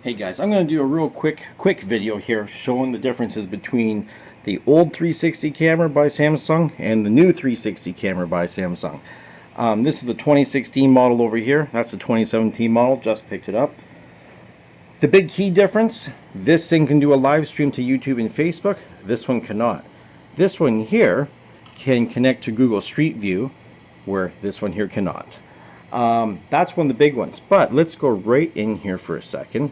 Hey guys, I'm going to do a real quick video here showing the differences between the old 360 camera by Samsung and the new 360 camera by Samsung. This is the 2016 model over here. That's the 2017 model. Just picked it up. The big key difference, this thing can do a live stream to YouTube and Facebook. This one cannot. This one here can connect to Google Street View, where this one here cannot. That's one of the big ones. But let's go right in here for a second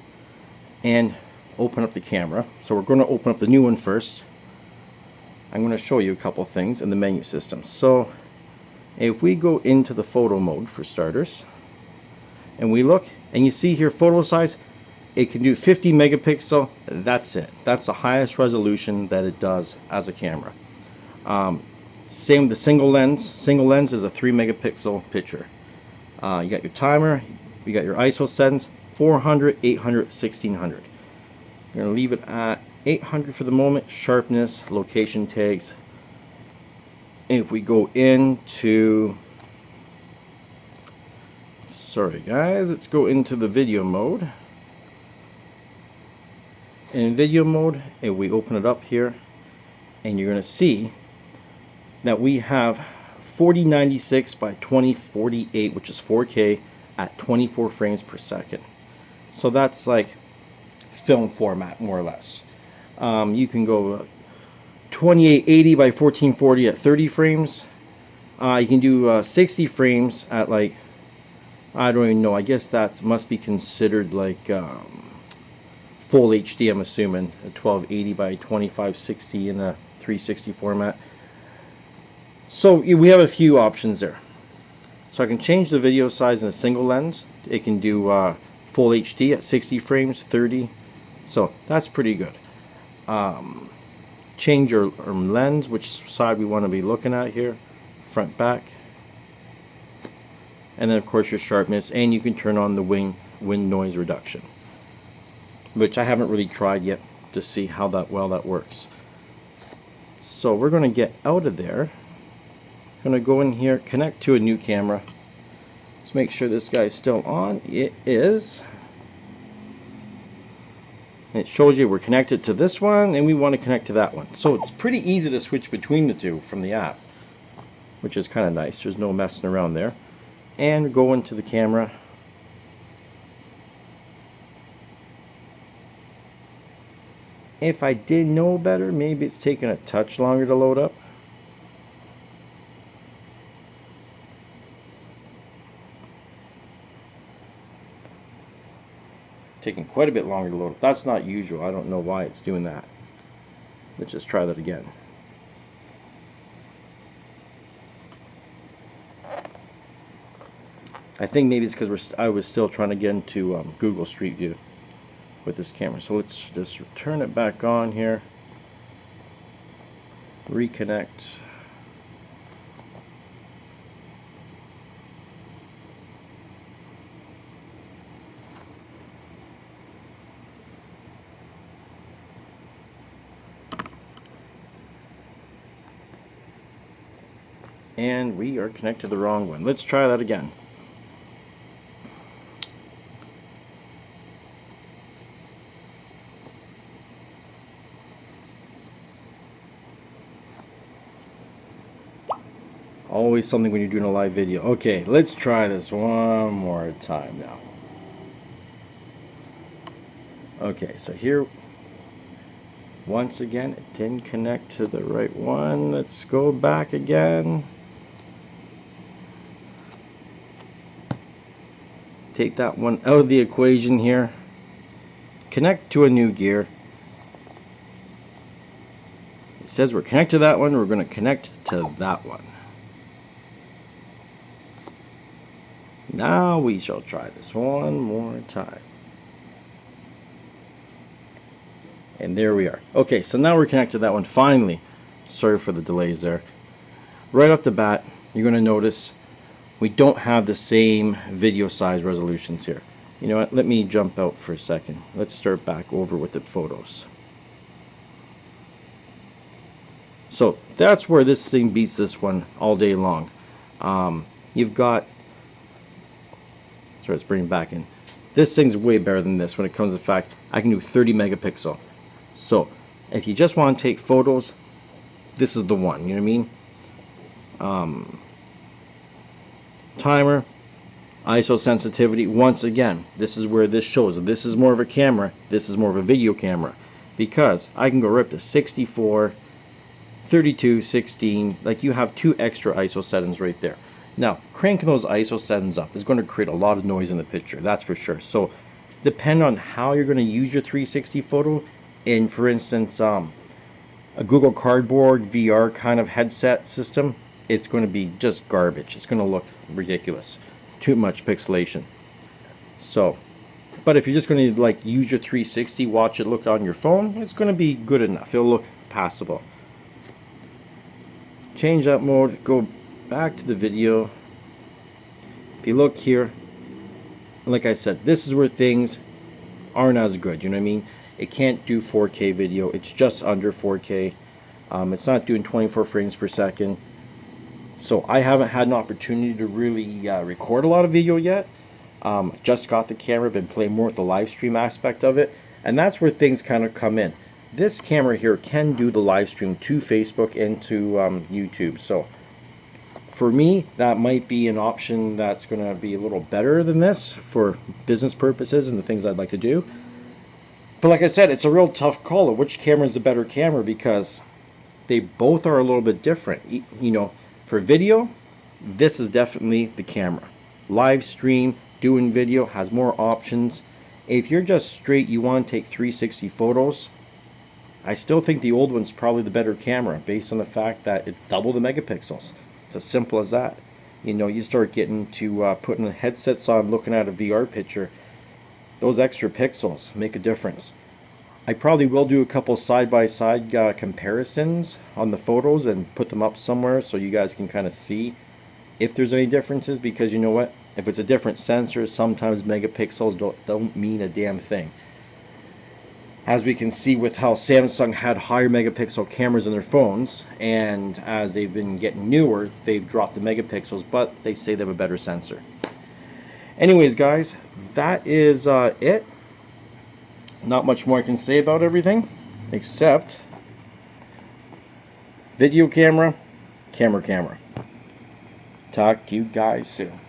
and open up the camera. So we're going to open up the new one first. I'm going to show you a couple things in the menu system. So if we go into the photo mode for starters, and we look, and you see here photo size, it can do 50 megapixel. That's it. That's the highest resolution that it does as a camera. Same with the single lens. Single lens is a 3 megapixel picture. You got your timer, you got your ISO settings, 400, 800, 1600. We're going to leave it at 800 for the moment. Sharpness, location tags. If we go into, sorry guys, let's go into the video mode. In video mode, if we open it up here, and you're going to see that we have 4096 by 2048, which is 4K at 24 frames per second. So that's like film format, more or less. You can go 2880 by 1440 at 30 frames. You can do 60 frames at like, I don't even know, I guess that must be considered like full HD, I'm assuming, a 1280 by 2560 in a 360 format. So we have a few options there. So I can change the video size in a single lens. It can do full HD at 60 frames, 30. So that's pretty good. Change your lens, which side we want to be looking at here, front, back. And then of course your sharpness, and you can turn on the wind noise reduction, which I haven't really tried yet to see how well that works. So we're going to get out of there. Going to go in here, connect to a new camera. Let's make sure this guy's still on. It is. It shows you we're connected to this one and we want to connect to that one. So it's pretty easy to switch between the two from the app, which is kind of nice. There's no messing around there. And go into the camera. If I did know better, maybe it's taking a touch longer to load up. Taking quite a bit longer to load up. That's not usual. I don't know why it's doing that. Let's just try that again. I think maybe it's because I was still trying to get into Google Street View with this camera. So let's just turn it back on here. Reconnect. And we are connected to the wrong one. Let's try that again. Always something when you're doing a live video. Okay, let's try this one more time now. Okay, so here, once again, it didn't connect to the right one. Let's go back again. Take that one out of the equation here. Connect to a new gear. It says we're connected to that one. We're going to connect to that one. Now we shall try this one more time. And there we are. Okay, so now we're connected to that one finally. Sorry for the delays there. Right off the bat, you're going to notice we don't have the same video size resolutions here. You know what? Let me jump out for a second. Let's start back over with the photos. So that's where this thing beats this one all day long. You've got, sorry, let's bring it back in. This thing's way better than this when it comes to the fact I can do 30 megapixel. So if you just want to take photos, this is the one, you know what I mean? Timer, ISO sensitivity, once again, this is where this shows that this is more of a camera, this is more of a video camera, because I can go right up to 64, 32, 16, like you have 2 extra ISO settings right there. Now, cranking those ISO settings up is going to create a lot of noise in the picture, that's for sure. So, depending on how you're going to use your 360 photo, in, for instance, a Google Cardboard VR kind of headset system, it's going to be just garbage. It's going to look ridiculous. Too much pixelation. So, but if you're just going to like use your 360, watch it look on your phone, it's going to be good enough. It'll look passable. Change up mode, go back to the video. If you look here, like I said, this is where things aren't as good, you know what I mean? It can't do 4K video, it's just under 4K. It's not doing 24 frames per second. So I haven't had an opportunity to really record a lot of video yet. Just got the camera, been playing more with the live stream aspect of it, and that's where things kind of come in. This camera here can do the live stream to Facebook and to YouTube. So for me, that might be an option that's going to be a little better than this for business purposes and the things I'd like to do. But like I said, it's a real tough call of which camera is the better camera, because they both are a little bit different. You know, for video, this is definitely the camera. Live stream, doing video has more options. If you're just straight, you want to take 360 photos, I still think the old one's probably the better camera based on the fact that it's double the megapixels. It's as simple as that. You know, you start getting to putting the headsets on, looking at a VR picture, those extra pixels make a difference. I probably will do a couple side-by-side comparisons on the photos and put them up somewhere so you guys can kind of see if there's any differences, because you know what? If it's a different sensor, sometimes megapixels don't mean a damn thing. As we can see with how Samsung had higher megapixel cameras in their phones, and as they've been getting newer, they've dropped the megapixels, but they say they have a better sensor. Anyways, guys, that is it. Not much more I can say about everything, except video camera, camera. Talk to you guys soon.